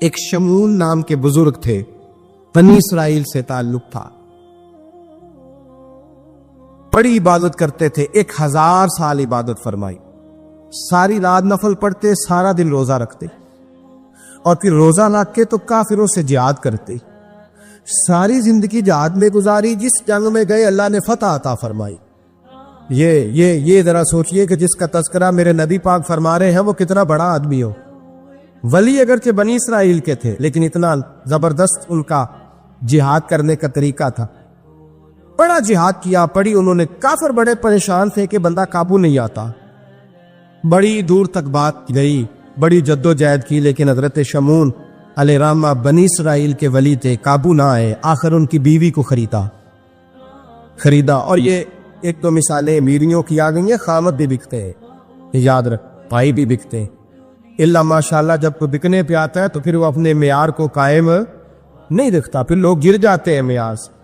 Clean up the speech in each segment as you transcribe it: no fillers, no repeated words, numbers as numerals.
ایک شمون نام کے بزرگ تھے، بنی اسرائیل سے تعلق تھا، بڑی عبادت کرتے تھے، 1000 سال عبادت فرمائی، ساری رات نفل پڑھتے، سارا دن روزہ رکھتے، اور پھر روزہ رکھ کے تو کافروں سے جہاد کرتے، ساری زندگی جہاد میں گزاری، جس جنگ میں گئے اللہ نے فتح عطا فرمائی۔ یہ ذرا سوچئے کہ جس کا تذکرہ میرے نبی پاک فرما رہے ہیں وہ کتنا بڑا آدمی ہو۔ ولی اگرچہ بنی اسرائیل کے تھے لیکن اتنا زبردست ان کا جہاد کرنے کا طریقہ تھا، بڑا جہاد کیا، پڑی انہوں نے، کافر بڑے پریشان تھے کہ بندہ قابو نہیں آتا، بڑی دور تک بات گئی، بڑی جد و جہد کی، لیکن حضرت شمون علیہ رحمہ بنی اسرائیل کے ولی تھے، قابو نہ آئے، آخر ان کی بیوی کو خریدا۔ اور یہ ایک دو مثالیں امیریوں کی آ گئی ہیں، خامد بھی بکتے ہیں، یاد رکھ، بھائی بھی بکتے ہیں، اللہ ماشاءاللہ جب کوئی بکنے پہ آتا ہے تو پھر وہ اپنے معیار کو قائم نہیں رکھتا، پھر لوگ گر جاتے ہیں معیار سے۔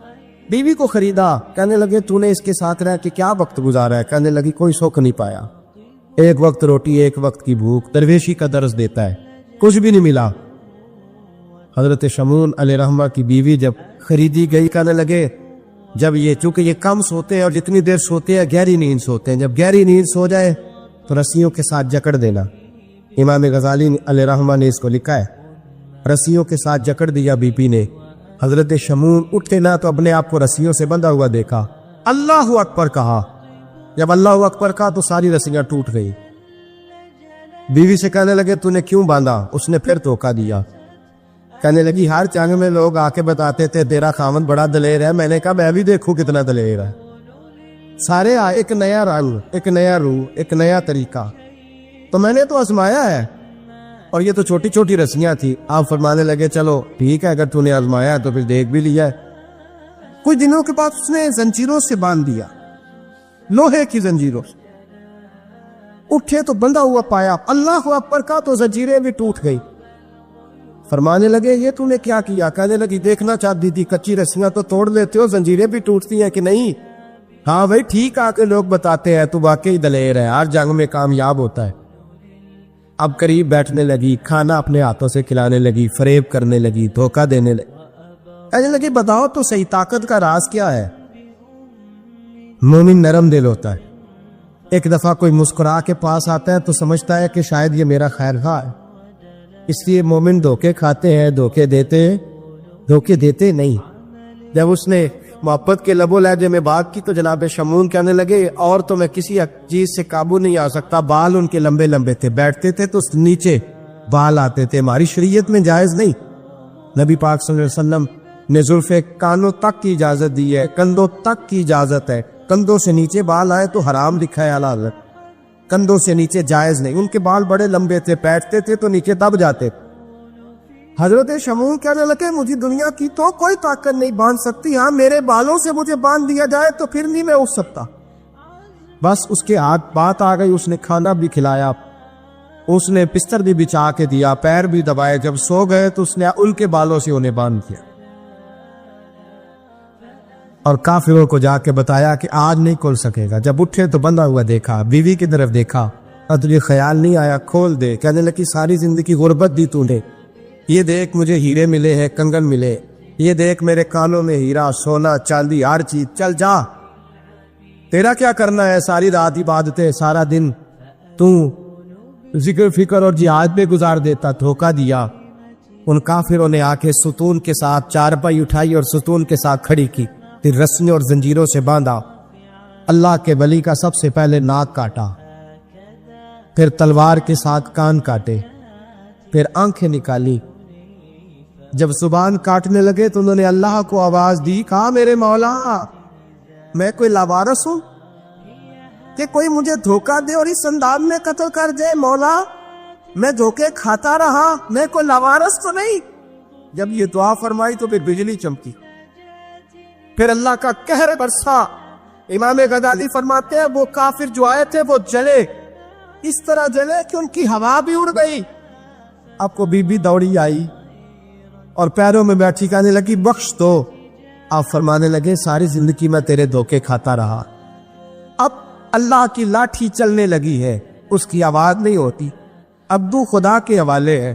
بیوی کو خریدا، کہنے لگے تو نے اس کے ساتھ رہ کے کیا وقت گزارا ہے؟ کہنے لگی کوئی سکھ نہیں پایا، ایک وقت روٹی ایک وقت کی بھوک، درویشی کا درس دیتا ہے، کچھ بھی نہیں ملا۔ حضرت شمون علیہ رحمہ کی بیوی جب خریدی گئی، کہنے لگے جب چونکہ یہ کم سوتے ہیں اور جتنی دیر سوتے ہیں گہری نیند سوتے ہیں، جب گہری نیند سو جائے تو رسیوں کے ساتھ جکڑ دینا۔ امام غزالی علیہ رحمہ نے اس کو لکھا ہے، رسیوں کے ساتھ جکڑ دیا بی پی نے۔ حضرت شمون اٹھے نہ تو اپنے آپ کو رسیوں سے بندھا ہوا دیکھا، اللہ اکبر کہا، جب اللہ اکبر کہا تو ساری رسیاں ٹوٹ گئی۔ بیوی سے کہنے لگے تو نے کیوں باندھا؟ اس نے پھر دھوکہ دیا، کہنے لگی ہر جنگ میں لوگ آ کے بتاتے تھے تیرا خامد بڑا دلیر ہے، میں نے کہا میں بھی دیکھوں کتنا دلیر ہے۔ سارے آئے، ایک نیا رنگ، ایک نیا روح، ایک نیا طریقہ، تو میں نے تو آزمایا ہے، اور یہ تو چھوٹی چھوٹی رسیاں تھی۔ آپ فرمانے لگے چلو ٹھیک ہے، اگر تو نے آزمایا ہے تو پھر دیکھ بھی لیا ہے۔ کچھ دنوں کے بعد اس نے زنجیروں سے باندھ دیا، لوہے کی زنجیروں سے، اٹھے تو بندھا ہوا پایا، اللہ اکبر کا تو زنجیریں بھی ٹوٹ گئی۔ فرمانے لگے یہ تو نے کیا کیا؟ کہنے لگی دیکھنا چاہتی تھی، کچی رسیاں تو توڑ لیتے ہو، زنجیریں بھی ٹوٹتی ہیں کہ نہیں؟ ہاں بھائی ٹھیک آ کے لوگ بتاتے ہیں تو واقعی دلیر ہے، ہر جنگ میں کامیاب ہوتا ہے۔ اب قریب بیٹھنے لگی، کھانا اپنے ہاتھوں سے کھلانے لگی، فریب کرنے لگی، دھوکہ دینے لگی۔ کہنے لگی بتاؤ تو صحیح طاقت کا راز کیا ہے؟ مومن نرم دل ہوتا ہے، ایک دفعہ کوئی مسکرا کے پاس آتا ہے تو سمجھتا ہے کہ شاید یہ میرا خیر خواہ ہے، اس لیے مومن دھوکے کھاتے ہیں، دھوکے دیتے نہیں۔ جب اس نے محبت کے لب و لہجے میں بات کی تو جناب شمون کہنے لگے اور تو میں کسی چیز سے قابو نہیں آ سکتا، بال ان کے لمبے لمبے تھے، بیٹھتے تھے تو نیچے بال آتے تھے، ہماری شریعت میں جائز نہیں۔ نبی پاک صلی اللہ علیہ وسلم نے زلفے کانوں تک کی اجازت دی ہے، کندھوں تک کی اجازت ہے، کندھوں سے نیچے بال آئے تو حرام لکھا ہے اعلیٰ حضرت، کندھوں سے نیچے جائز نہیں۔ ان کے بال بڑے لمبے تھے، بیٹھتے تھے تو نیچے دب جاتے۔ حضرت شمون کہنے لگے مجھے دنیا کی تو کوئی طاقت نہیں باندھ سکتی، ہاں میرے بالوں سے مجھے باندھ دیا جائے تو پھر نہیں میں اٹھ سکتا۔ بس اس کے ہاتھ بات آ گئی، اس نے کھانا بھی کھلایا، اس نے بستر بھی بچھا کے دیا، پیر بھی دبائے، جب سو گئے تو اس نے ان کے بالوں سے انہیں باندھ دیا، اور کافروں کو جا کے بتایا کہ آج نہیں کھل سکے گا۔ جب اٹھے تو بندھا ہوا دیکھا، بیوی کی طرف دیکھا، اب تجھے خیال نہیں آیا کھول دے؟ کہنے لگی ساری زندگی غربت دی تو نے، یہ دیکھ مجھے ہیرے ملے ہیں، کنگن ملے، یہ دیکھ میرے کانوں میں ہیرا، سونا، چاندی، ہر چیز، چل جا، تیرا کیا کرنا ہے؟ ساری رات عبادتیں، سارا دن تو ذکر فکر اور جہاد میں گزار دیتا۔ دھوکہ دیا۔ ان کافروں نے آ کے ستون کے ساتھ چارپائی اٹھائی اور ستون کے ساتھ کھڑی کی، پھر رسیوں اور زنجیروں سے باندھا۔ اللہ کے ولی کا سب سے پہلے ناک کاٹا، پھر تلوار کے ساتھ کان کاٹے، پھر آنکھیں نکالی۔ جب زبان کاٹنے لگے تو انہوں نے اللہ کو آواز دی، کہا میرے مولا میں کوئی لاوارث ہوں کہ کوئی مجھے دھوکہ دے اور اس انداز میں قتل کر جائے؟ مولا میں دھوکے کھاتا رہا، میں کوئی لاوارث تو نہیں؟ جب یہ دعا فرمائی تو پھر بجلی چمکی، پھر اللہ کا قہر برسا۔ امام غزالی فرماتے ہیں وہ کافر جو آئے تھے وہ جلے، اس طرح جلے کہ ان کی ہوا بھی اڑ گئی۔ اب کو بی بی دوڑی آئی اور پیروں میں بیٹھی، کہنے لگی بخش دو۔ آپ فرمانے لگے ساری زندگی میں تیرے دھوکے کھاتا رہا، اب اللہ کی لاٹھی چلنے لگی ہے، اس کی آواز نہیں ہوتی، اب تو خدا کے حوالے ہے۔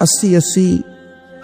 80-80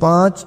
5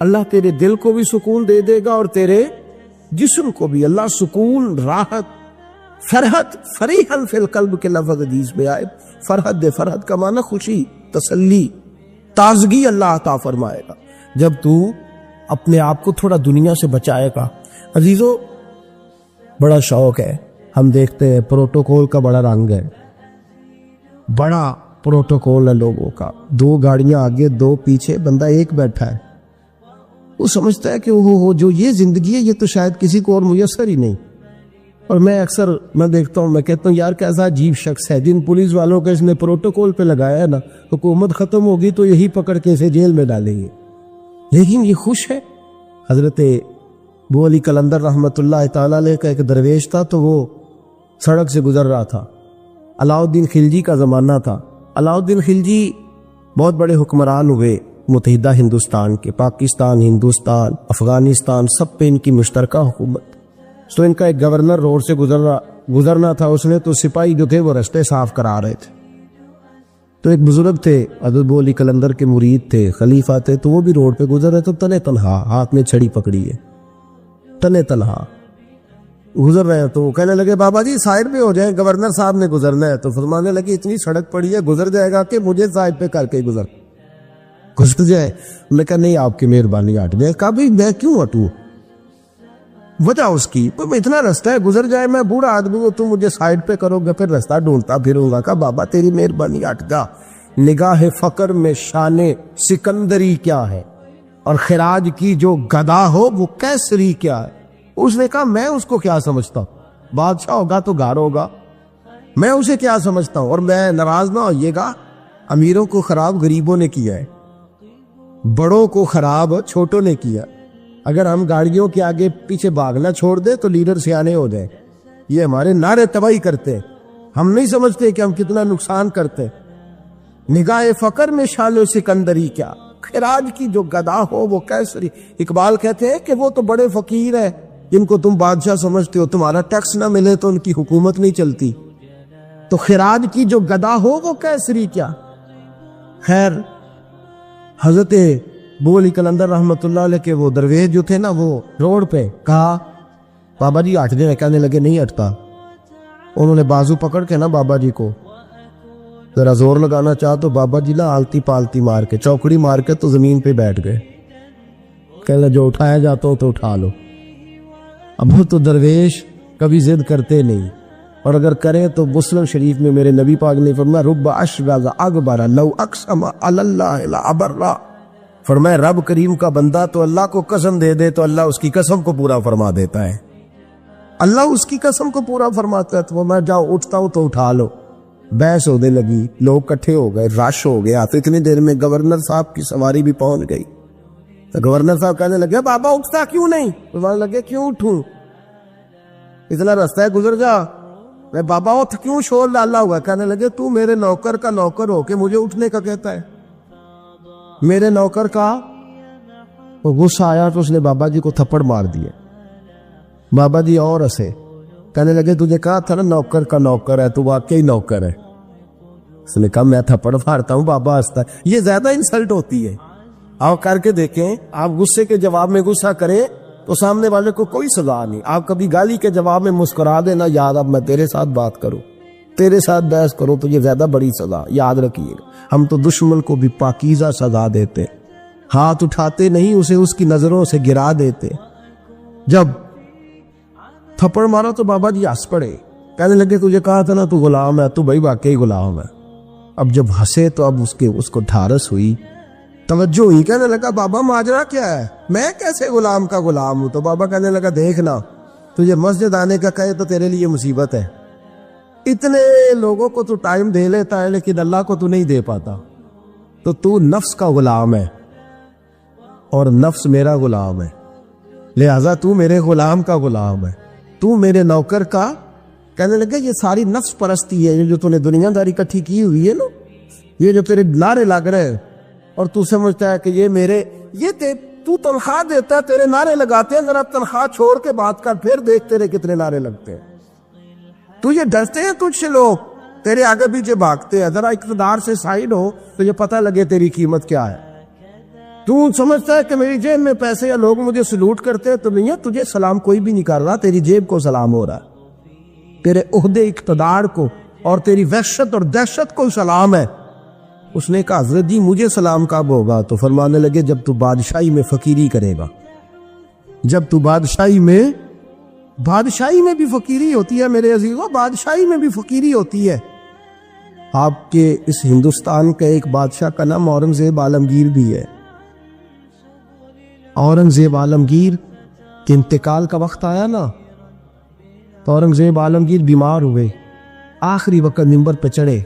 اللہ تیرے دل کو بھی سکون دے دے گا اور تیرے جسم کو بھی. اللہ سکون، راحت، فرحت، فریحن فی القلب کے لفظ حدیث میں آئے. فرحت دے، فرحت کا معنی خوشی، تسلی، تازگی اللہ عطا فرمائے گا جب تو اپنے آپ کو تھوڑا دنیا سے بچائے گا. عزیزو، بڑا شوق ہے، ہم دیکھتے ہیں پروٹوکول کا بڑا رنگ ہے، بڑا پروٹوکول ہے لوگوں کا. 2 گاڑیاں آگے 2 پیچھے، بندہ ایک بیٹھا ہے. وہ سمجھتا ہے کہ وہ جو یہ زندگی ہے یہ تو شاید کسی کو اور میسر ہی نہیں. اور میں دیکھتا ہوں، میں کہتا ہوں یار کیسا عجیب شخص ہے. جن پولیس والوں کا اس نے پروٹوکول پہ لگایا ہے نا، حکومت ختم ہوگی تو یہی پکڑ کے اسے جیل میں ڈالیں گے، لیکن یہ خوش ہے. حضرت ابو علی قلندر رحمۃ اللہ تعالی علیہ کا ایک درویش تھا، تو وہ سڑک سے گزر رہا تھا. علاؤ الدین خلجی کا زمانہ تھا. علاؤ الدین خلجی بہت بڑے حکمران ہوئے متحدہ ہندوستان کے. پاکستان، ہندوستان، افغانستان، سب پہ ان کی مشترکہ حکومت. تو ان کا ایک گورنر روڈ سے گزرنا تھا، اس نے تو سپاہی جو تھے وہ رستے صاف کرا رہے تھے. تو ایک بزرگ تھے، حضرت ابو علی قلندر کے مرید تھے، خلیفہ تھے، تو وہ بھی روڈ پہ گزر رہے. تو تنے تنہا ہاتھ میں چھڑی پکڑی ہے، تنے تنہا گزر رہے ہیں. تو وہ کہنے لگے بابا جی سائڈ پہ ہو جائیں، گورنر صاحب نے گزرنا ہے. تو فرمانے لگے اتنی سڑک پڑی ہے، گزر جائے گا کہ مجھے سائڈ پہ کر کے گزر جائے. میں کہا نہیں، آپ کی مہربانی ہٹ جائے. کہا بھائی میں کیوں ہٹوں؟ وجہ اس کی اتنا رستہ ہے، گزر جائے، میں بوڑھا آدمی ہوں، تم مجھے سائڈ پہ کرو گے، پھر رستہ ڈھونڈتا پھروں گا. کہا بابا تیری مہربانی ہٹ جا. نگاہ فقر میں شان سکندری کیا ہے، اور خراج کی جو گدا ہو وہ کیسری کیا ہے. اس نے کہا میں اس کو کیا سمجھتا ہوں، بادشاہ ہوگا تو گھر ہوگا، میں اسے کیا سمجھتا ہوں. اور میں ناراض نہ ہوئیے گا، امیروں کو خراب غریبوں نے کیا ہے، بڑوں کو خراب چھوٹوں نے کیا. اگر ہم گاڑیوں کے آگے پیچھے بھاگنا چھوڑ دیں تو لیڈر سیانے ہو جائیں. یہ ہمارے نعرے تباہی کرتے، ہم نہیں سمجھتے کہ ہم کتنا نقصان کرتے. نگاہ فقر میں شان و سکندری کیا، خراج کی جو گدا ہو وہ کیسری. اقبال کہتے ہیں کہ وہ تو بڑے فقیر ہیں جن کو تم بادشاہ سمجھتے ہو، تمہارا ٹیکس نہ ملے تو ان کی حکومت نہیں چلتی. تو خراج کی جو گدا ہو وہ کیسری کیا. خیر، حضرت ابو علی قلندر رحمۃ اللہ علیہ کے وہ درویش جو تھے نا، وہ روڈ پہ کہا بابا جی ہٹ جائیں. کہنے لگے نہیں ہٹتا. انہوں نے بازو پکڑ کے نا بابا جی کو ذرا زور لگانا چاہا تو بابا جی نا آلتی پالتی مار کے، چوکڑی مار کے تو زمین پہ بیٹھ گئے. کہنے جو اٹھایا جاتا ہو تو اٹھا لو. اب وہ تو درویش کبھی ضد کرتے نہیں، اور اگر کریں تو مسلم شریف میں میرے نبی پاک نے فرمایا رب اشغاز اکبر لو اقسم علی اللہ لابرہ. فرمایا رب کریم کا بندہ تو اللہ کو قسم دے دے تو اللہ اس کی قسم کو پورا فرما دیتا ہے. اللہ اس کی قسم کو پورا فرماتا ہے. تو میں جاؤ اٹھتا ہوں تو اٹھا لو. بحث ہونے لگی، لوگ کٹھے ہو گئے، رش ہو گیا. تو اتنی دیر میں گورنر صاحب کی سواری بھی پہنچ گئی. تو گورنر صاحب کہنے لگے بابا اٹھتا کیوں نہیں؟ فرمانے لگے کیوں اٹھوں، اتنا رستہ ہے گزر جا. میں بابا اٹھ کیوں شور ڈالا ہوا؟ کہنے لگے تو میرے نوکر کا نوکر ہو کے مجھے اٹھنے کا کہتا ہے. میرے نوکر کا غصہ آیا تو اس نے بابا جی کو تھپڑ مار دیے. بابا جی اور ہنسے، کہنے لگے تجھے کہا تھا نا نوکر کا نوکر ہے، تو واقعی نوکر ہے. اس نے کہا میں تھپڑ مارتا ہوں. بابا ہنستا ہے. یہ زیادہ انسلٹ ہوتی ہے. آپ کر کے دیکھیں، آپ غصے کے جواب میں غصہ کریں تو سامنے والے کو کوئی سزا نہیں. آپ کبھی گالی کے جواب میں مسکرا دینا، یاد اب میں تیرے ساتھ بات کروں، تیرے ساتھ بحث کروں، تو یہ زیادہ بڑی سزا. یاد رکھیے گا، ہم تو دشمن کو بھی پاکیزہ سزا دیتے، ہاتھ اٹھاتے نہیں، اسے اس کی نظروں سے گرا دیتے. جب تھپڑ مارا تو بابا جی ہنس پڑے. کہنے لگے تجھے کہا تھا نا تو غلام ہے. تو بھائی واقعی غلام ہے. اب جب ہنسے تو اب اس کو ٹھارس ہوئی، توجہ ہوئی. کہنے لگا بابا ماجرا کیا ہے، میں کیسے غلام کا غلام ہوں؟ تو بابا کہنے لگا دیکھنا، تجھے مسجد آنے کا کہے تو تیرے لیے مصیبت ہے. اتنے لوگوں کو تو ٹائم دے لیتا ہے لیکن اللہ کو تو نہیں دے پاتا. تو نفس کا غلام ہے اور نفس میرا غلام ہے، لہذا تو میرے غلام کا غلام ہے، تو میرے نوکر کا. کہنے لگے یہ ساری نفس پرستی ہے، یہ جو تو نے دنیا داری اکٹھی کی ہوئی ہے نا، یہ جو تیرے نعرے لگ رہے ہیں اور تو سمجھتا ہے کہ یہ میرے، تو تنخواہ دیتا ہے، تیرے نعرے لگاتے ہیں. ذرا تنخواہ چھوڑ کے بات کر، پھر دیکھ تیرے کتنے نعرے لگتے ہیں. تجھے ڈرتے ہیں تجھ سے لوگ، تیرے آگے پیچھے بھاگتے ہیں. ذرا اقتدار سے سائڈ ہو تو یہ پتہ لگے تیری قیمت کیا ہے. تو سمجھتا ہے کہ میری جیب میں پیسے یا لوگ مجھے سلوٹ کرتے ہیں تو نہیں ہے، تجھے سلام کوئی بھی نہیں کر رہا، تیری جیب کو سلام ہو رہا ہے، تیرے عہدے اقتدار کو اور تیری وحشت اور دہشت کو سلام ہے۔ اس نے کہا حضرت جی مجھے سلام کب ہوگا؟ تو فرمانے لگے جب تو بادشاہی میں فقیری کرے گا، جب تو بادشاہی میں بھی فقیری ہوتی ہے میرے عزیزوں، بادشاہی میں بھی فقیری ہوتی ہے۔ آپ کے اس ہندوستان کا ایک بادشاہ کا نام اورنگزیب عالمگیر بھی ہے۔ اورنگزیب عالمگیر کے انتقال کا وقت آیا نا تو اورنگزیب عالمگیر بیمار ہوئے، آخری وقت منبر پہ چڑھے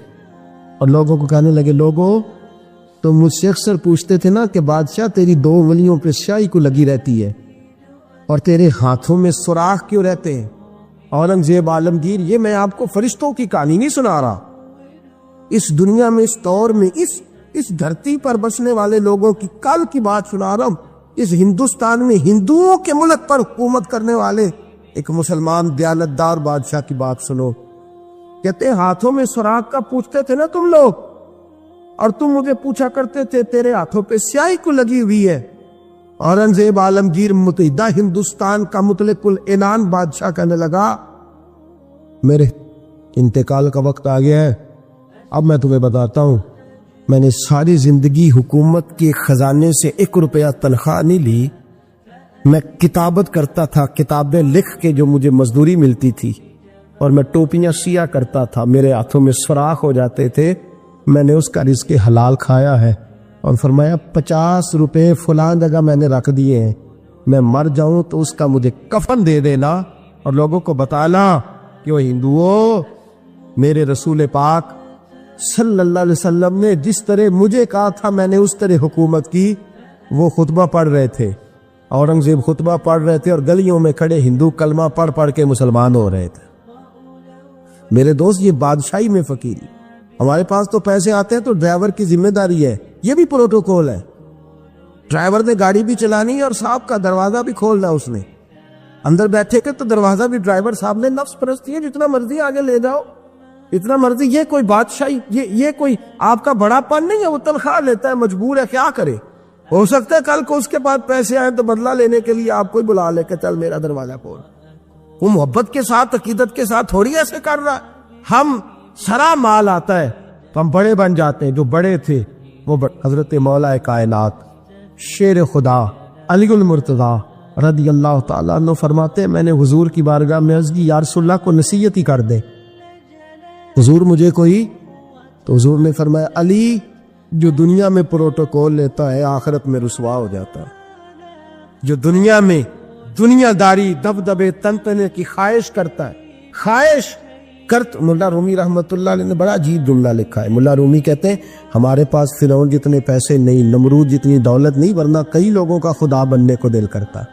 اور لوگوں کو کہنے لگے لوگوں تو مجھ سے اکثر پوچھتے تھے نا کہ بادشاہ تیری دو انگلیوں پہ سیاہی کو لگی رہتی ہے اور تیرے ہاتھوں میں سوراخ کیوں رہتے ہیں؟ اورنگزیب عالمگیر یہ میں آپ کو فرشتوں کی کہانی نہیں سنا رہا، اس دنیا میں اس دور میں اس دھرتی پر بسنے والے لوگوں کی کل کی بات سنا رہا ہوں۔ اس ہندوستان میں ہندوؤں کے ملک پر حکومت کرنے والے ایک مسلمان دیانتدار بادشاہ کی بات سنو۔ کہتے ہاتھوں میں سوراخ کا پوچھتے تھے نا تم لوگ، اور تم مجھے پوچھا کرتے تھے تیرے ہاتھوں پہ سیاہی کو لگی ہوئی ہے۔ اورنگزیب عالمگیر متحدہ ہندوستان کا مطلق العنان بادشاہ کہنے لگا میرے انتقال کا وقت آ گیا ہے، اب میں تمہیں بتاتا ہوں، میں نے ساری زندگی حکومت کے خزانے سے 1 روپیہ تنخواہ نہیں لی، میں کتابت کرتا تھا، کتابیں لکھ کے جو مجھے مزدوری ملتی تھی، اور میں ٹوپیاں سیا کرتا تھا، میرے ہاتھوں میں سوراخ ہو جاتے تھے، میں نے اس کا رزق حلال کھایا ہے۔ اور فرمایا 50 روپے فلاں جگہ میں نے رکھ دیے ہیں، میں مر جاؤں تو اس کا مجھے کفن دے دینا اور لوگوں کو بتانا کہ وہ ہندوؤں میرے رسول پاک صلی اللہ علیہ وسلم نے جس طرح مجھے کہا تھا میں نے اس طرح حکومت کی۔ وہ خطبہ پڑھ رہے تھے، اورنگزیب خطبہ پڑھ رہے تھے اور گلیوں میں کھڑے ہندو کلمہ پڑھ کے مسلمان ہو رہے تھے۔ میرے دوست یہ بادشاہی میں فقیری، ہمارے پاس تو پیسے آتے ہیں تو ڈرائیور کی ذمہ داری ہے، یہ بھی پروٹوکول ہے، ڈرائیور نے گاڑی بھی چلانی ہے اور صاحب کا دروازہ بھی کھولنا، اس نے اندر بیٹھے کے تو دروازہ بھی ڈرائیور صاحب نے، نفس پرستی ہے، جتنا مرضی آگے لے جاؤ، اتنا مرضی، یہ کوئی بادشاہی، یہ کوئی آپ کا بڑا پن نہیں ہے، وہ تنخواہ لیتا ہے، مجبور ہے، کیا کرے؟ ہو سکتا ہے کل کو اس کے پاس پیسے آئیں تو بدلہ لینے کے لیے آپ کو ہی بلا لے کہ چل میرا دروازہ کھول۔ وہ محبت کے ساتھ عقیدت کے ساتھ تھوڑی ایسے کر رہا ہے۔ ہم سرا مال آتا ہے تو ہم بڑے بن جاتے ہیں، جو بڑے تھے وہ حضرت مولا کائنات شیر خدا علی المرتضیٰ رضی اللہ تعالیٰ عنہ فرماتے ہیں میں نے حضور کی بارگاہ میں عرض کی یا رسول اللہ کو نصیحت ہی کر دے، حضور مجھے کوئی، تو حضور نے فرمایا علی جو دنیا میں پروٹوکول لیتا ہے آخرت میں رسوا ہو جاتا ہے، جو دنیا میں دنیا داری دبدبے تنتنے کی خواہش کرتا ہے، خواہش کرت۔ ملا رومی رحمت اللہ علیہ نے بڑا عجیب جملہ لکھا ہے، ملا رومی کہتے ہیں ہمارے پاس فرعون جتنے پیسے نہیں، نمرود جتنی دولت نہیں، ورنہ کئی لوگوں کا خدا بننے کو دل کرتا ہے،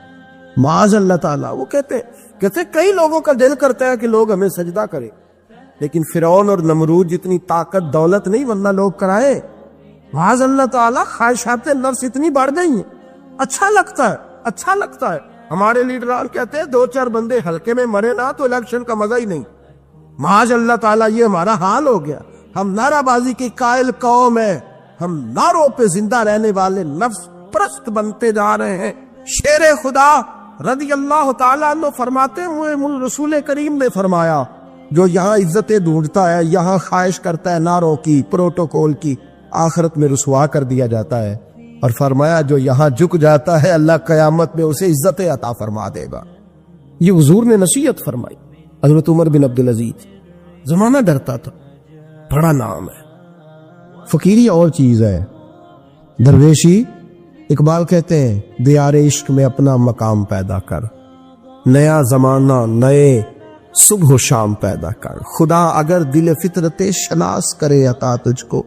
معاذ اللہ تعالیٰ۔ وہ کہتے کئی لوگوں کا دل کرتا ہے کہ لوگ ہمیں سجدہ کریں، لیکن فرعون اور نمرود جتنی طاقت دولت نہیں، ورنہ لوگ کرائے، معاذ اللہ تعالیٰ۔ خواہشات نفس اتنی بڑھ گئی ہیں، اچھا لگتا ہے۔ ہمارے لیڈران کہتے ہیں 2-4 بندے ہلکے میں مرے نا تو الیکشن کا مزہ ہی نہیں، معاذ اللہ تعالیٰ یہ ہمارا حال ہو گیا۔ ہم نعرہ بازی کی قائل قوم ہے، ہم نعروں پہ زندہ رہنے والے نفس پرست بنتے جا رہے ہیں۔ شیر خدا رضی اللہ تعالیٰ عنہ فرماتے ہوئے رسول کریم نے فرمایا جو یہاں عزتیں ڈھونڈتا ہے، یہاں خواہش کرتا ہے نعروں کی، پروٹوکول کی، آخرت میں رسوا کر دیا جاتا ہے، اور فرمایا جو یہاں جھک جاتا ہے اللہ قیامت میں اسے عزتیں عطا فرما دے گا۔ یہ حضور نے نصیحت فرمائی۔ حضرت عمر بن عبدالعزیز، زمانہ ڈرتا تھا، بڑا نام ہے، فقیری اور چیز ہے، درویشی۔ اقبال کہتے ہیں دیار عشق میں اپنا مقام پیدا کر، نیا زمانہ نئے صبح و شام پیدا کر، خدا اگر دل فطرت شناس کرے عطا تجھ کو،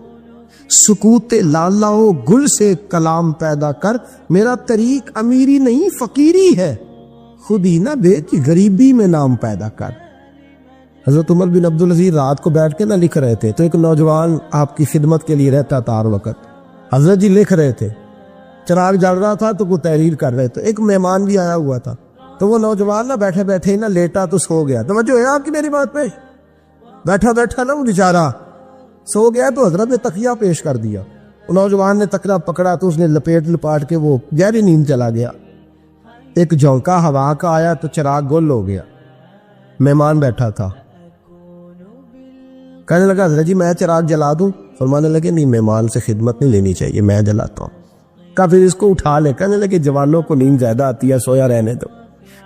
سکوت لالا و گل سے کلام پیدا کر، میرا طریق امیری نہیں فقیری ہے، خود ہی نہ بیچ غریبی میں نام پیدا کر۔ حضرت عمر بن عبدالعزیز رات کو بیٹھ کے نہ لکھ رہے تھے تو ایک نوجوان آپ کی خدمت کے لیے رہتا تھا ہر وقت، حضرت جی لکھ رہے تھے، چراغ جل رہا تھا تو وہ تحریر کر رہے تھے، ایک مہمان بھی آیا ہوا تھا تو وہ نوجوان نہ بیٹھے بیٹھے ہی نہ لیٹا تو سو گیا۔ توجہ ہے آپ کی میری بات پہ؟ بیٹھا نا وہ بیچارہ سو گیا تو حضرت نے تکیہ پیش کر دیا، نوجوان نے تکڑا پکڑا تو اس نے لپاٹ کے وہ گہری نیند چلا گیا. ایک جھونکا ہوا کا آیا تو چراغ گل ہو گیا. مہمان بیٹھا تھا, کہنے لگا حضرت جی میں چراغ جلا دوں؟ فرمانے لگے نہیں, مہمان سے خدمت نہیں لینی چاہیے, میں جلاتا ہوں. کہا پھر اس کو اٹھا لے. کہنے لگے جوانوں کو نیند زیادہ آتی ہے, سویا رہنے دو.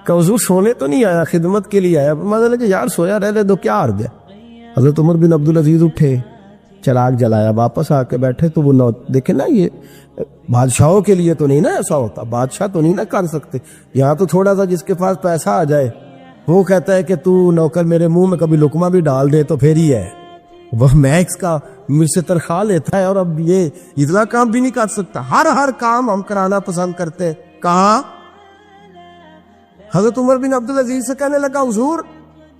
کہ حضور سونے تو نہیں آیا, خدمت کے لیے آیا. فرمانے لگے یار سویا رہنے دو, کیا عرض ہے. حضرت عمر بن عبدالعزیز اٹھے, چراغ جلایا, واپس آ کے بیٹھے تو وہ دیکھیں نا, یہ بادشاہوں کے لیے تو نہیں نا ایسا ہوتا, بادشاہ تو نہیں نا کر سکتے. یہاں تو تھوڑا سا جس کے پاس پیسہ آ جائے وہ کہتا ہے کہ تو نوکر میرے منہ میں کبھی لقمہ بھی ڈال دے تو پھر ہی ہے, وہ میکس کا مجھ سے تنخواہ لیتا ہے اور اب یہ اتنا کام بھی نہیں کر سکتا. ہر کام ہم کرانا پسند کرتے ہیں. کہاں حضرت عمر بن عبدالعزیز سے کہنے لگا حضور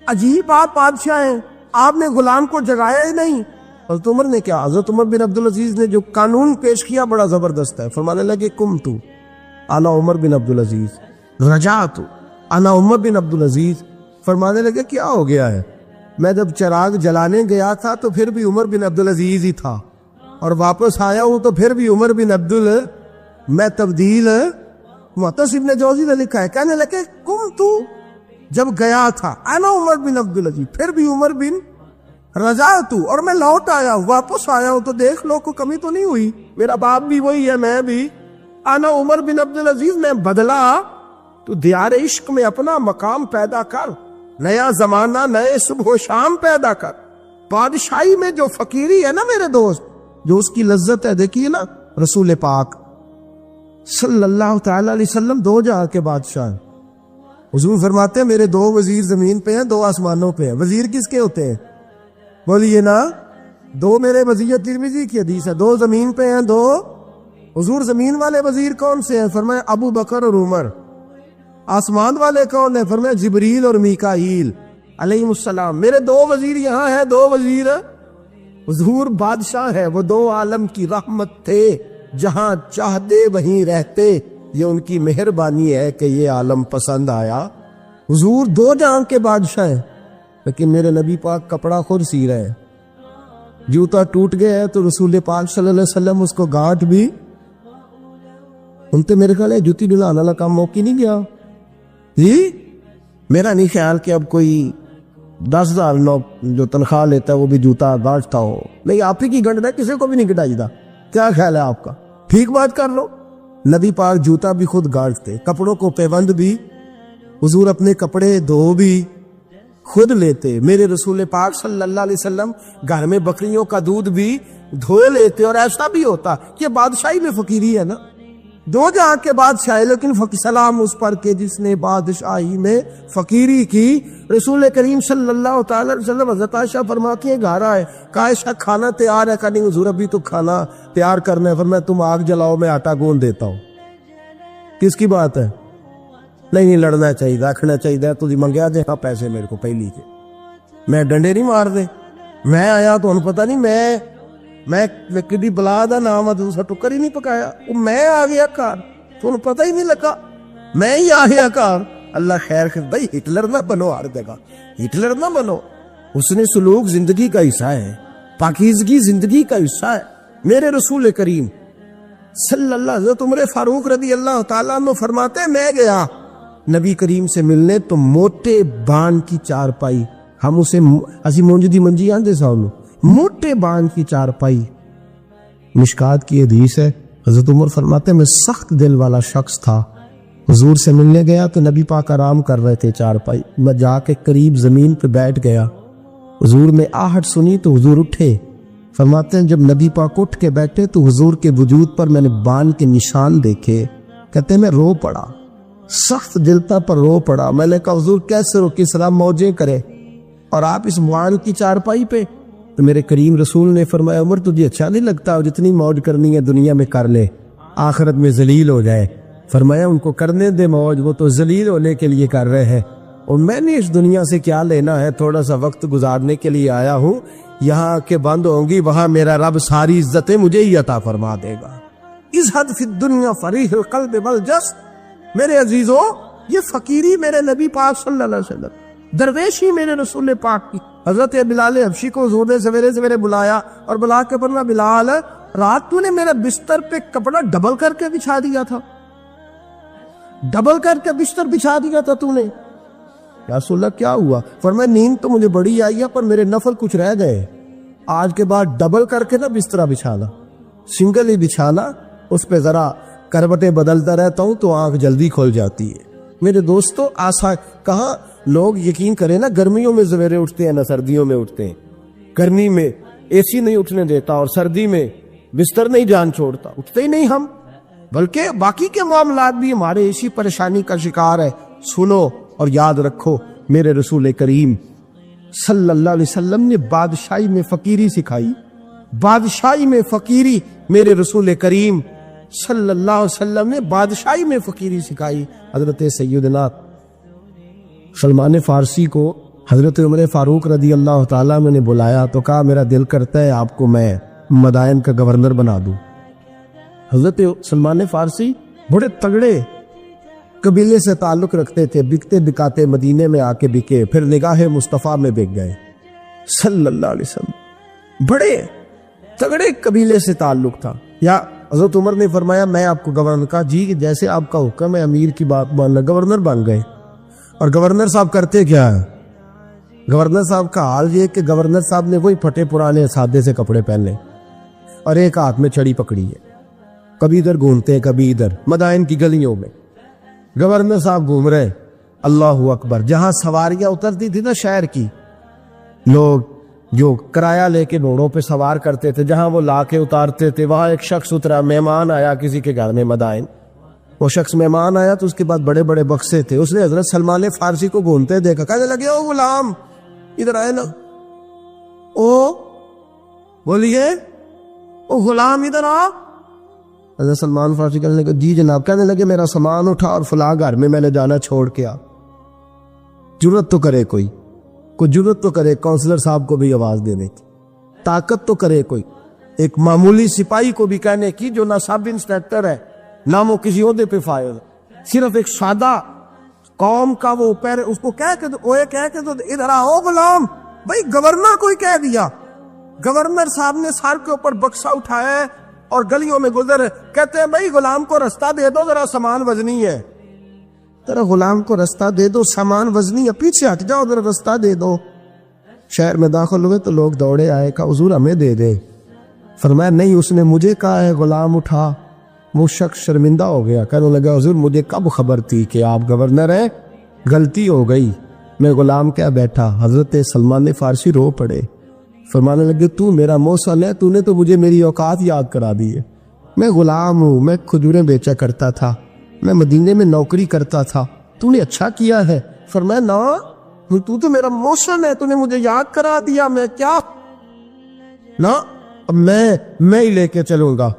عجیب آپ بادشاہ ہیں, آپ نے غلام کو جگایا ہی نہیں. حضرت عمر نے کیا, حضرت عمر بن عبدالعزیز نے جو قانون پیش کیا بڑا زبردست ہے. فرمانے لگے کم تو انا عمر بن عبدالعزیز رجعت انا عمر بن عبدالعزیز. فرمانے لگے کیا ہو گیا ہے, میں جب چراغ جلانے گیا تھا تو پھر بھی عمر بن عبدالعزیز ہی تھا, اور واپس آیا ہوں تو پھر بھی عمر بن میں تبدیل. معتصم نے جوزی نے لکھا ہے, کہنے لگے کم تو جب گیا تھا انا عمر بن عبدالعزیز, پھر بھی عمر بن رجعت, اور میں لوٹ آیا ہوں, واپس آیا ہوں تو دیکھ لو کوئی کمی تو نہیں ہوئی, میرا باپ بھی وہی ہے, میں بھی انا عمر بن عبدالعزیز. میں بدلا تو دیار عشق میں اپنا مقام پیدا کر, نیا زمانہ نئے صبح و شام پیدا کر. بادشاہی میں جو فقیری ہے نا میرے دوست, جو اس کی لذت ہے, دیکھیے نا رسول پاک صلی اللہ تعالی علیہ وسلم دو جہاں کے بادشاہ ہیں. حضور فرماتے ہیں میرے دو وزیر زمین پہ ہیں, دو آسمانوں پہ ہیں. وزیر کس کے ہوتے ہیں بولیے نا, دو میرے وزیر ترمذی کی حدیث ہے, دو زمین پہ ہیں, دو. حضور زمین والے وزیر کون سے ہیں؟ فرمایا ابو بکر اور عمر. آسمان والے کون ہیں؟ فرمایا جبریل اور میکائیل علیہ السلام. میرے دو وزیر یہاں ہیں, دو وزیر. حضور بادشاہ ہے, وہ دو عالم کی رحمت تھے, جہاں چاہتے وہیں رہتے, یہ ان کی مہربانی ہے کہ یہ عالم پسند آیا. حضور دو جہاں کے بادشاہ ہیں, لیکن میرے نبی پاک کپڑا خود سی رہے ہیں. جوتا ٹوٹ گیا ہے تو رسول پاک صلی اللہ علیہ وسلم اس کو گانٹھ بھی, ان تے میرے خیال ہے جوتی ڈلانے والا کام موقع نہیں گیا جی. میرا نہیں خیال کہ اب کوئی 10,000 جو تنخواہ لیتا ہے وہ بھی جوتا گانٹھتا ہو. نہیں, آپ ہی کی گنڈنا, کسی کو بھی نہیں گٹائی دا. کیا خیال ہے آپ کا؟ ٹھیک بات کر لو. نبی پاک جوتا بھی خود گانٹھتے, کپڑوں کو پیوند بھی, حضور اپنے کپڑے دھو بھی خود لیتے. میرے رسول پاک صلی اللہ علیہ وسلم گھر میں بکریوں کا دودھ بھی دھوئے لیتے, اور ایسا بھی ہوتا. یہ بادشاہی میں فقیری ہے نا, دو جہاں کے بادشاہ, لیکن سلام اس پر کہ جس نے بادشاہی میں فقیری کی. رسول کریم صلی اللہ تعالی علیہ وسلم, حضرت عائشہ فرماتی ہے گھر آئے, کہا عائشہ کھانا تیار ہے؟ کہا نہیں حضور ابھی تو کھانا تیار کرنا ہے. فرمایا تم آگ جلاؤ, میں آٹا گوندھ دیتا ہوں. کس کی بات ہے؟ نہیں لڑنا چاہیے, رکھنا چاہیے. تو منگیا جائے پیسے میرے کو پہلی کے, میں ڈنڈے نہیں مار دے. میں آیا تو انہوں پتہ نہیں میں کدی بلا دا نام دوسرا ٹکر ہی نہیں پکایا, میں آ گیا کار, تو انہوں پتہ ہی نہیں لگا میں ہی آ گیا کار. اللہ خیر کر. بھائی ہٹلر نہ بنو, ہر جگہ ہٹلر نہ بنو. اس نے سلوک زندگی کا حصہ ہے, پاکیزگی زندگی کا حصہ ہے. میرے رسول کریم صلی اللہ, حضرت عمر فاروق رضی اللہ تعالیٰ عنہ فرماتے ہیں میں گیا نبی کریم سے ملنے تو موٹے بان کی چارپائی, ہم اسے اسی مونجدی منجی آندے ساؤنو, موٹے بان کی چارپائی. مشکات کی حدیث ہے. حضرت عمر فرماتے ہیں میں سخت دل والا شخص تھا, حضور سے ملنے گیا تو نبی پاک آرام کر رہے تھے چارپائی, میں جا کے قریب زمین پہ بیٹھ گیا. حضور میں آہٹ سنی تو حضور اٹھے. فرماتے ہیں جب نبی پاک اٹھ کے بیٹھے تو حضور کے وجود پر میں نے بان کے نشان دیکھے. کہتے ہیں میں رو پڑا, سخت دلتا پر رو پڑا. میں نے کہا حضور کیسے رو, کس طرح موجیں کرے, اور آپ اس بان کی چارپائی پہ. تو میرے کریم رسول نے فرمایا عمر تجھے اچھا نہیں لگتا, جتنی موج کرنی ہے دنیا میں کر لے, آخرت میں ذلیل ہو جائے. فرمایا ان کو کرنے دے موج, وہ تو ذلیل ہونے کے لیے کر رہے ہیں, اور میں نے اس دنیا سے کیا لینا ہے, تھوڑا سا وقت گزارنے کے لیے آیا ہوں. یہاں کے بند ہوں گی, وہاں میرا رب ساری عزتیں مجھے ہی عطا فرما دے گا. اس حد فی الدنیا فریح القلب والجس. میرے عزیزوں, یہ فقیری میرے نبی پاک صلی اللہ علیہ وسلم, درویشی میرے رسول پاک کی. حضرت بلال حبشی کو حضور نے سویرے سویرے بلایا اور بلا کے فرمایا بلال رات تو نے میرا بستر پہ کپڑا ڈبل کر کے بچھا دیا تھا، ڈبل کر کے بستر بچھا دیا تھا تو نے۔ یا رسول اللہ کیا ہوا؟ فرمایا نیند تو مجھے بڑی آئی ہے پر میرے نفل کچھ رہ گئے، آج کے بعد ڈبل کر کے نہ بسترا بچھانا، سنگل ہی بچھانا، اس پہ ذرا کروٹیں بدلتا رہتا ہوں تو آنکھ جلدی کھل جاتی ہے۔ میرے دوستو کہاں لوگ یقین کریں نا، گرمیوں میں سویرے اٹھتے ہیں نہ سردیوں میں اٹھتے ہیں، گرمی میں اے سی نہیں اٹھنے دیتا اور سردی میں بستر نہیں جان چھوڑتا، اٹھتے ہی نہیں ہم، بلکہ باقی کے معاملات بھی ہمارے اسی پریشانی کا شکار ہے۔ سنو اور یاد رکھو، میرے رسول کریم صلی اللہ علیہ وسلم نے بادشاہی میں فقیری سکھائی، بادشاہی میں فقیری، میرے رسول کریم صلی اللہ علیہ وسلم نے بادشاہی میں فقیری سکھائی۔ حضرت سیدنا سلمان فارسی کو حضرت عمر فاروق رضی اللہ تعالیٰ نے بلایا تو کہا میرا دل کرتا ہے آپ کو میں مدائن کا گورنر بنا دوں۔ حضرت سلمان فارسی بڑے تگڑے قبیلے سے تعلق رکھتے تھے، بکتے بکاتے مدینے میں آ کے بکے، پھر نگاہ مصطفیٰ میں بک گئے صلی اللہ علیہ وسلم، بڑے تگڑے قبیلے سے تعلق تھا۔ یا حضرت عمر نے فرمایا میں آپ کو گورنر کا جی جیسے آپ کا حکم ہے، امیر کی بات ماننا، گورنر بن گئے۔ اور گورنر صاحب کرتے کیا ہے؟ گورنر صاحب کا حال یہ کہ گورنر صاحب نے وہی پھٹے پرانے سادے سے کپڑے پہنے اور ایک ہاتھ میں چھڑی پکڑی ہے، کبھی ادھر گھومتے ہیں کبھی ادھر، مدائن کی گلیوں میں گورنر صاحب گھوم رہے، اللہ اکبر۔ جہاں سواریاں اترتی تھی نا شہر کی، لوگ جو کرایہ لے کے گھوڑوں پہ سوار کرتے تھے، جہاں وہ لا کے اتارتے تھے، وہاں ایک شخص اترا، مہمان آیا کسی کے گھر میں مدائن، وہ شخص مہمان آیا تو اس کے بعد بڑے بڑے بکسے تھے، اس نے حضرت سلمان فارسی کو گھومتے دیکھا، کہنے لگے او غلام ادھر آئے نا، او بولیے او غلام ادھر آ۔ حضرت سلمان فارسی کہنے لگے جی جناب، کہنے لگے میرا سامان اٹھا اور فلاں گھر میں نے جانا چھوڑ کے آ۔ جرت تو کرے کوئی جرت تو کرے کونسلر صاحب کو بھی آواز دینے کی، طاقت تو کرے کوئی، ایک معمولی سپاہی کو بھی کہنے کی جو نہ سب انسپیکٹر ہے نہ وہ کسی عہدے پہ فائز، صرف ایک سادہ قوم کا وہ پیر، اس کو کہہ کے تو ادھر آؤ غلام، بھائی گورنر کوئی کہہ دیا، گورنر صاحب نے سر کے اوپر بکسا اٹھایا اور گلیوں میں گزر، کہتے ہیں بھائی غلام کو رستہ دے دو، ذرا سامان وزنی ہے، ذرا غلام کو رستہ دے دو، سامان وزنی ہے، پیچھے ہٹ جاؤ، ذرا رستہ دے دو۔ شہر میں داخل ہوئے تو لوگ دوڑے آئے، کہا حضور ہمیں دے دے۔ فرمایا نہیں، اس نے مجھے کہا ہے غلام اٹھا۔ وہ شخص شرمندہ ہو گیا، کہنے لگا حضور مجھے کب خبر تھی کہ آپ گورنر ہیں، غلطی ہو گئی، میں غلام کیا بیٹھا۔ حضرت سلمان فارسی رو پڑے، فرمانے لگے تو میرا محسن ہے، تو نے تو مجھے میری اوقات یاد کرا دی ہے، میں غلام ہوں، میں کھجوریں بیچا کرتا تھا، میں مدینے میں نوکری کرتا تھا، تو نے اچھا کیا ہے۔ فرمایا نا تو میرا محسن ہے، تو نے مجھے یاد کرا دیا، میں کیا نا اب میں ہی لے کے چلوں گا۔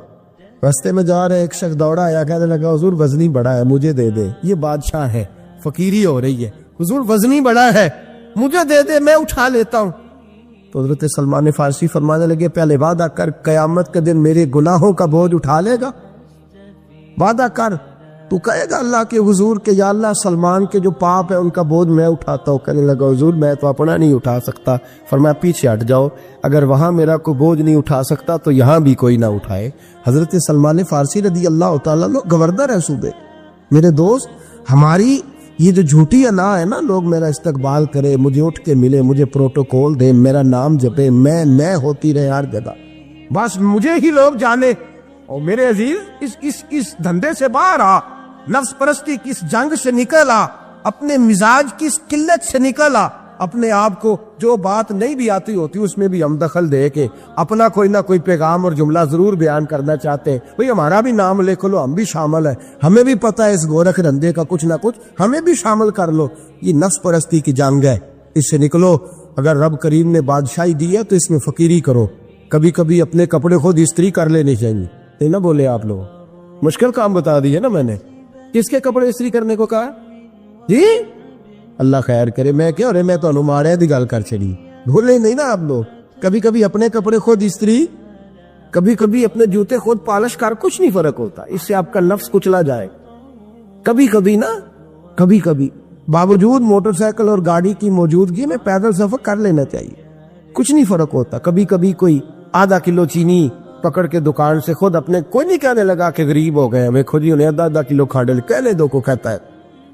رستے میں جا رہے ایک شخص دوڑا آیا، کہنے لگا حضور وزنی بڑا ہے مجھے دے دے، یہ بادشاہ ہے، فقیری ہو رہی ہے، حضور وزنی بڑا ہے مجھے دے دے، میں اٹھا لیتا ہوں۔ تو حضرت سلمان فارسی فرمانے لگے پہلے وعدہ کر قیامت کے دن میرے گناہوں کا بوجھ اٹھا لے گا، وعدہ کر، تو کہے گا اللہ کے حضور کہ یا اللہ سلمان کے جو پاپ ہے ان کا بوجھ میں اٹھاتا ہوں۔ کہنے لگا حضور میں تو اپنا نہیں اٹھا سکتا۔ فرمایا پیچھے ہٹ جاؤ، اگر وہاں میرا کوئی بوجھ نہیں اٹھا سکتا تو یہاں بھی کوئی نہ اٹھائے۔ حضرت سلمان فارسی رضی اللہ تعالیٰ گورنر ہے صوبے۔ میرے دوست ہماری یہ جو جھوٹی انا ہے نا، لوگ میرا استقبال کرے، مجھے اٹھ کے ملے، مجھے پروٹوکول دے، میرا نام جپے، میں ہوتی رہے ہر جگہ، بس مجھے ہی لوگ جانے۔ اور میرے عزیز اس دھندے سے باہر آ، نفس پرستی کی اس جنگ سے نکل آ، اپنے مزاج کی اس قلت سے نکل آ، اپنے آپ کو جو بات نہیں بھی آتی ہوتی اس میں بھی ہم دخل دے کے اپنا کوئی نہ کوئی پیغام اور جملہ ضرور بیان کرنا چاہتے ہیں۔ بھئی ہمارا بھی نام لکھ لو، ہم بھی شامل ہیں، ہمیں بھی پتہ ہے اس گورکھ دھندے کا کچھ نہ کچھ، ہمیں بھی شامل کر لو۔ یہ نفس پرستی کی جنگ ہے، اس سے نکلو۔ اگر رب کریم نے بادشاہی دی ہے تو اس میں فقیری کرو، کبھی کبھی اپنے کپڑے خود استری کر لینے چاہیے، نہیں نہ بولے آپ لوگ، مشکل کام بتا دی ہے نا میں نے۔ کس کے کپڑے استری کرنے کو کہا جی؟ اللہ خیر کرے، میں کیا رہے، میں تو ماڑے دی گل کر چڑی، بھولے نہیں نا آپ لوگ۔ کبھی کبھی اپنے کپڑے خود استری، کبھی کبھی اپنے جوتے خود پالش کر، کچھ نہیں فرق ہوتا، اس سے آپ کا نفس کچلا جائے۔ کبھی کبھی نا، کبھی کبھی باوجود موٹر سائیکل اور گاڑی کی موجودگی میں پیدل سفر کر لینا چاہیے، کچھ نہیں فرق ہوتا۔ کبھی کبھی کوئی آدھا کلو چینی پکڑ کے دکان سے خود اپنے، کوئی نہیں کہنے لگا کہ غریب ہو گئے ہمیں، خود ہی انہیں 10 کلو کھانڈے کہنے دو کو کہتا ہے.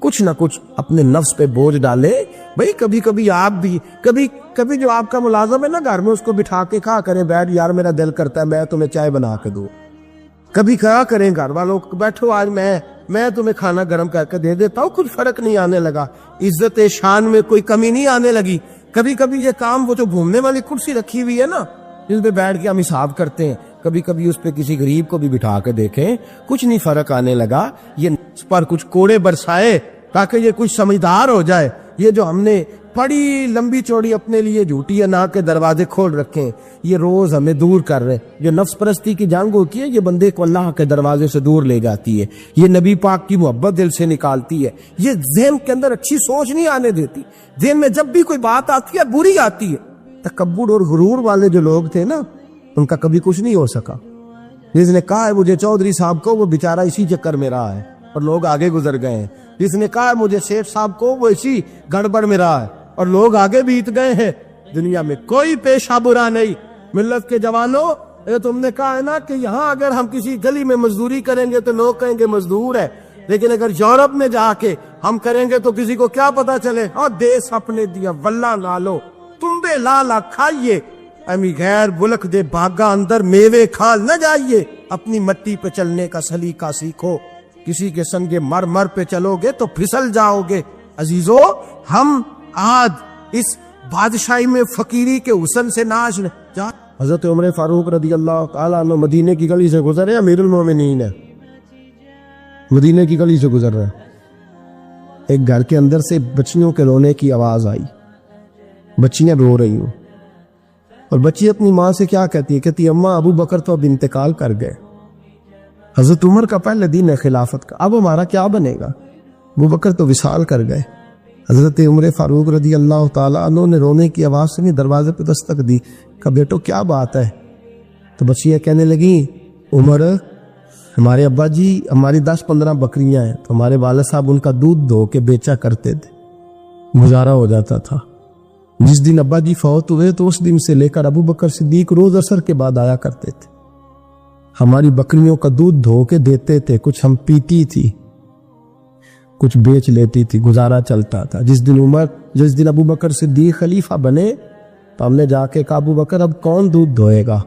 کچھ نہ کچھ اپنے نفس پہ بوجھ ڈالے. بھئی کبھی کبھی آپ بھی، کبھی جو آپ کا ملازم ہے نا گھر میں، اس کو بٹھا کے کہا کریں بیٹھ یار میرا دل کرتا ہے میں تمہیں چائے بنا کے دوں. کبھی کہا کریں گھر والوں کو بیٹھو آج میں تمہیں کھانا گرم کر کے دے دیتا ہوں. کچھ فرق نہیں آنے لگا، عزت شان میں کوئی کمی نہیں آنے لگی. کبھی کبھی یہ کام، وہ جو گھومنے والی کرسی رکھی ہوئی ہے نا جس پہ بیٹھ کے ہم حساب کرتے ہیں، کبھی کبھی اس پہ کسی غریب کو بھی بٹھا کے دیکھیں، کچھ نہیں فرق آنے لگا. یہ اس پر کچھ کوڑے برسائے تاکہ یہ کچھ سمجھدار ہو جائے. یہ جو ہم نے بڑی لمبی چوڑی اپنے لیے جھوٹی انا کے دروازے کھول رکھے ہیں، یہ روز ہمیں دور کر رہے ہیں. جو نفس پرستی کی جنگ ہوتی ہے یہ بندے کو اللہ کے دروازے سے دور لے جاتی ہے. یہ نبی پاک کی محبت دل سے نکالتی ہے. یہ ذہن کے اندر اچھی سوچ نہیں آنے دیتی. ذہن میں جب بھی کوئی بات آتی ہے بری آتی ہے. تکبر اور غرور والے جو لوگ تھے نا ان کا کبھی کچھ نہیں ہو سکا. جس نے کہا ہے مجھے چودھری صاحب کو، وہ بیچارہ اسی چکر میں رہا ہے اور لوگ آگے گزر گئے ہیں. جس نے کہا ہے مجھے شیخ صاحب کو، وہ اسی گڑبڑ میں رہا ہے اور لوگ آگے بیت گئے ہیں. دنیا میں کوئی پیشہ برا نہیں. ملت کے جوانوں، یہ تم نے کہا ہے نا کہ یہاں اگر ہم کسی گلی میں مزدوری کریں گے تو لوگ کہیں گے مزدور ہے، لیکن اگر یورپ میں جا کے ہم کریں گے تو کسی کو کیا پتا چلے؟ اور دیس اپنے دیا ولہ نالو تم بے لالا کھائیے، امی غیر ملک دے باغا اندر میوے کھال نہ جائیے. اپنی مٹی پہ چلنے کا سلیقہ سیکھو. کسی کے سنگے مر پہ چلو گے تو پھسل جاؤ گے. عزیزو، ہم آج اس بادشاہی میں فقیری کے حسن سے ناز جا. حضرت عمر فاروق رضی اللہ تعالیٰ عنہ مدینے کی گلی سے گزرے، امیر المومنین ہے، مدینے کی گلی سے گزر رہے. ایک گھر کے اندر سے بچیوں کے رونے کی آواز آئی. بچیاں رو رہی ہوں اور بچی اپنی ماں سے کیا کہتی ہے؟ کہتی اماں ابو بکر تو اب انتقال کر گئے. حضرت عمر کا پہلے دن ہے خلافت کا، اب ہمارا کیا بنے گا؟ ابو بکر تو وصال کر گئے. حضرت عمر فاروق رضی اللہ تعالیٰ عنہ نے رونے کی آواز سے دروازے پہ دستک دی. کہا بیٹو کیا بات ہے؟ تو بچیاں کہنے لگی عمر، ہمارے ابا جی ہماری 10-15 بکریاں ہیں تو ہمارے والد صاحب ان کا دودھ دھو کے بیچا کرتے تھے، گزارا ہو جاتا تھا. جس دن ابا جی فوت ہوئے تو اس دن سے لے کر ابو بکر صدیق روز عصر کے بعد آیا کرتے تھے، ہماری بکریوں کا دودھ دھو کے دیتے تھے. کچھ ہم پیتی تھی، کچھ بیچ لیتی تھی، گزارا چلتا تھا. جس دن ابو بکر صدیق خلیفہ بنے تو ہم نے جا کے کہا ابو بکر اب کون دودھ دھوئے گا؟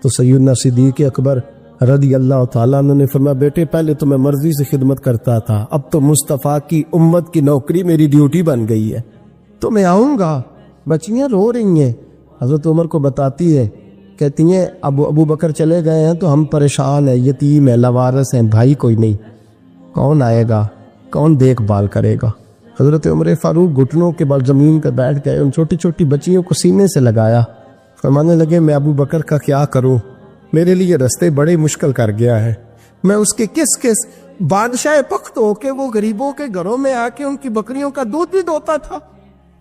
تو سیدنا صدیق اکبر رضی اللہ تعالیٰ عنہ نے فرمایا بیٹے پہلے تو میں مرضی سے خدمت کرتا تھا، اب تو مصطفیٰ کی امت کی نوکری میری ڈیوٹی بن گئی ہے تو میں آؤں گا. بچیاں رو رہی ہیں. حضرت عمر کو بتاتی ہے، کہتی ہیں ابو بکر چلے گئے ہیں تو ہم پریشان ہیں، یتیم ہے، لاوارث ہیں، بھائی کوئی نہیں، کون آئے گا، کون دیکھ بھال کرے گا؟ حضرت عمر فاروق گھٹنوں کے بل زمین پہ بیٹھ گئے، ان چھوٹی چھوٹی بچیوں کو سینے سے لگایا، فرمانے لگے میں ابو بکر کا کیا کروں، میرے لیے رستے بڑے مشکل کر گیا ہے. میں اس کے کس بادشاہ پخت ہو کے وہ غریبوں کے گھروں میں آ کے ان کی بکریوں کا دودھ بھی دوتا تھا،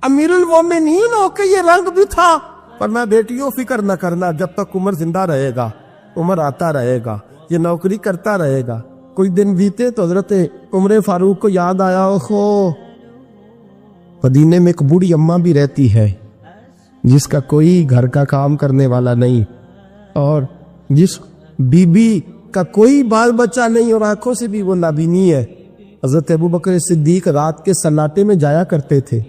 امیر المومنین ہو کے یہ رنگ بھی تھا. پر میں بیٹیوں فکر نہ کرنا، جب تک عمر زندہ رہے گا، عمر آتا رہے گا، یہ نوکری کرتا رہے گا. کوئی دن بیتے تو حضرت عمر فاروق کو یاد آیا، اوہو مدینے میں ایک بوڑھی اماں بھی رہتی ہے جس کا کوئی گھر کا کام کرنے والا نہیں اور جس بی بی کا کوئی بال بچہ نہیں اور آنکھوں سے بھی وہ نابینی ہے. حضرت ابو بکر صدیق رات کے سناٹے میں جایا کرتے تھے،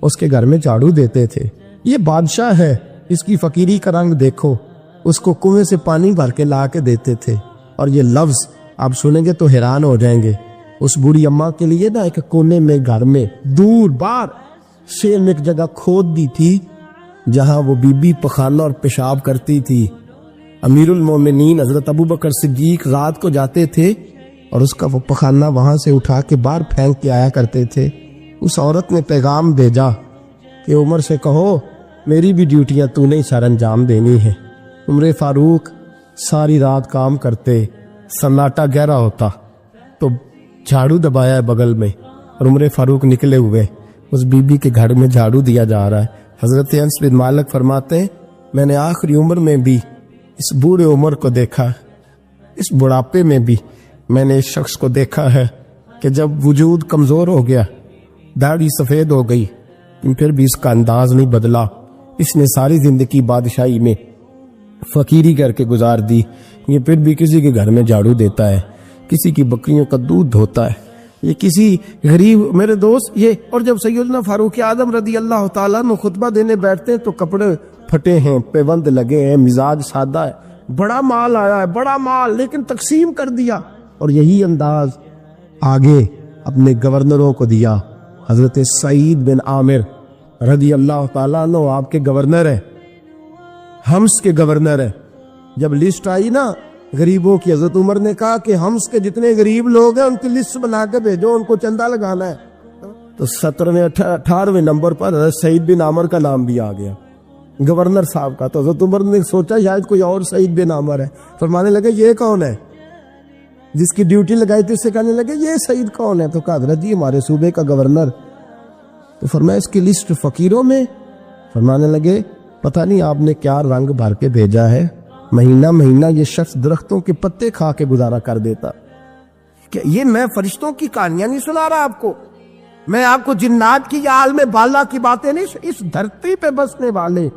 اس کے گھر میں جھاڑو دیتے تھے. یہ بادشاہ ہے، اس کی فقیری کا رنگ دیکھو. اس کو کنویں سے پانی بھر کے لا کے دیتے تھے. اور یہ لفظ آپ سنیں گے تو حیران ہو جائیں گے. اس بوڑھی اماں کے لیے نا ایک کونے میں گھر میں دور بار شیر نے ایک جگہ کھود دی تھی جہاں وہ بی بی پخانہ اور پیشاب کرتی تھی. امیر المومنین حضرت ابو بکر صدیق رات کو جاتے تھے اور اس کا وہ پخانہ وہاں سے اٹھا کے باہر پھینک کے آیا کرتے تھے. اس عورت نے پیغام بھیجا کہ عمر سے کہو میری بھی ڈیوٹیاں تو نے سر انجام دینی ہے. عمر فاروق ساری رات کام کرتے، سناٹا گہرا ہوتا تو جھاڑو دبایا ہے بغل میں اور عمر فاروق نکلے ہوئے اس بی بی کے گھر میں جھاڑو دیا جا رہا ہے. حضرت انس بن مالک فرماتے ہیں میں نے آخری عمر میں بھی اس بوڑھے عمر کو دیکھا، اس بڑھاپے میں بھی میں نے اس شخص کو دیکھا ہے کہ جب وجود کمزور ہو گیا، داڑھی سفید ہو گئی، پھر بھی اس کا انداز نہیں بدلا. اس نے ساری زندگی بادشاہی میں فقیری کر کے گزار دی. یہ پھر بھی کسی کے گھر میں جھاڑو دیتا ہے, کسی کی بکریوں کا دودھ دھوتا ہے, یہ کسی غریب میرے دوست یہ. اور جب سیدنا فاروق اعظم رضی اللہ تعالیٰ عنہ خطبہ دینے بیٹھتے ہیں تو کپڑے پھٹے ہیں, پیوند لگے ہیں, مزاج سادہ ہے, بڑا مال آیا ہے, بڑا مال, لیکن تقسیم کر دیا. اور یہی انداز آگے اپنے گورنروں کو دیا. حضرت سعید بن عامر رضی اللہ تعالیٰ عنہ آپ کے گورنر ہیں, حمص کے گورنر ہیں. جب لسٹ آئی نا غریبوں کی, حضرت عمر نے کہا کہ حمص کے جتنے غریب لوگ ہیں ان کی لسٹ بنا کے بھیجو, ان کو چندہ لگانا ہے. تو 17ویں 18ویں نمبر پر حضرت سعید بن عامر کا نام بھی آ گیا, گورنر صاحب کا. تو حضرت عمر نے سوچا شاید کوئی اور سعید بن عامر ہے. فرمانے لگے یہ کون ہے جس کی ڈیوٹی لگائی تھی؟ اس سے کہنے لگے یہ سعید کون ہے؟ تو کہا حضرت جی ہمارے صوبے کا گورنر. تو فرمایا اس کی لسٹ فقیروں میں. فرمانے لگے پتہ نہیں آپ نے کیا رنگ بھر کے بھیجا ہے, مہینہ مہینہ یہ شخص درختوں کے پتے کھا کے گزارا کر دیتا. کہ یہ میں فرشتوں کی کہانیاں نہیں سنا رہا آپ کو, میں آپ کو جنات کی یا عالم بالا کی باتیں نہیں, اس دھرتی پہ بسنے والے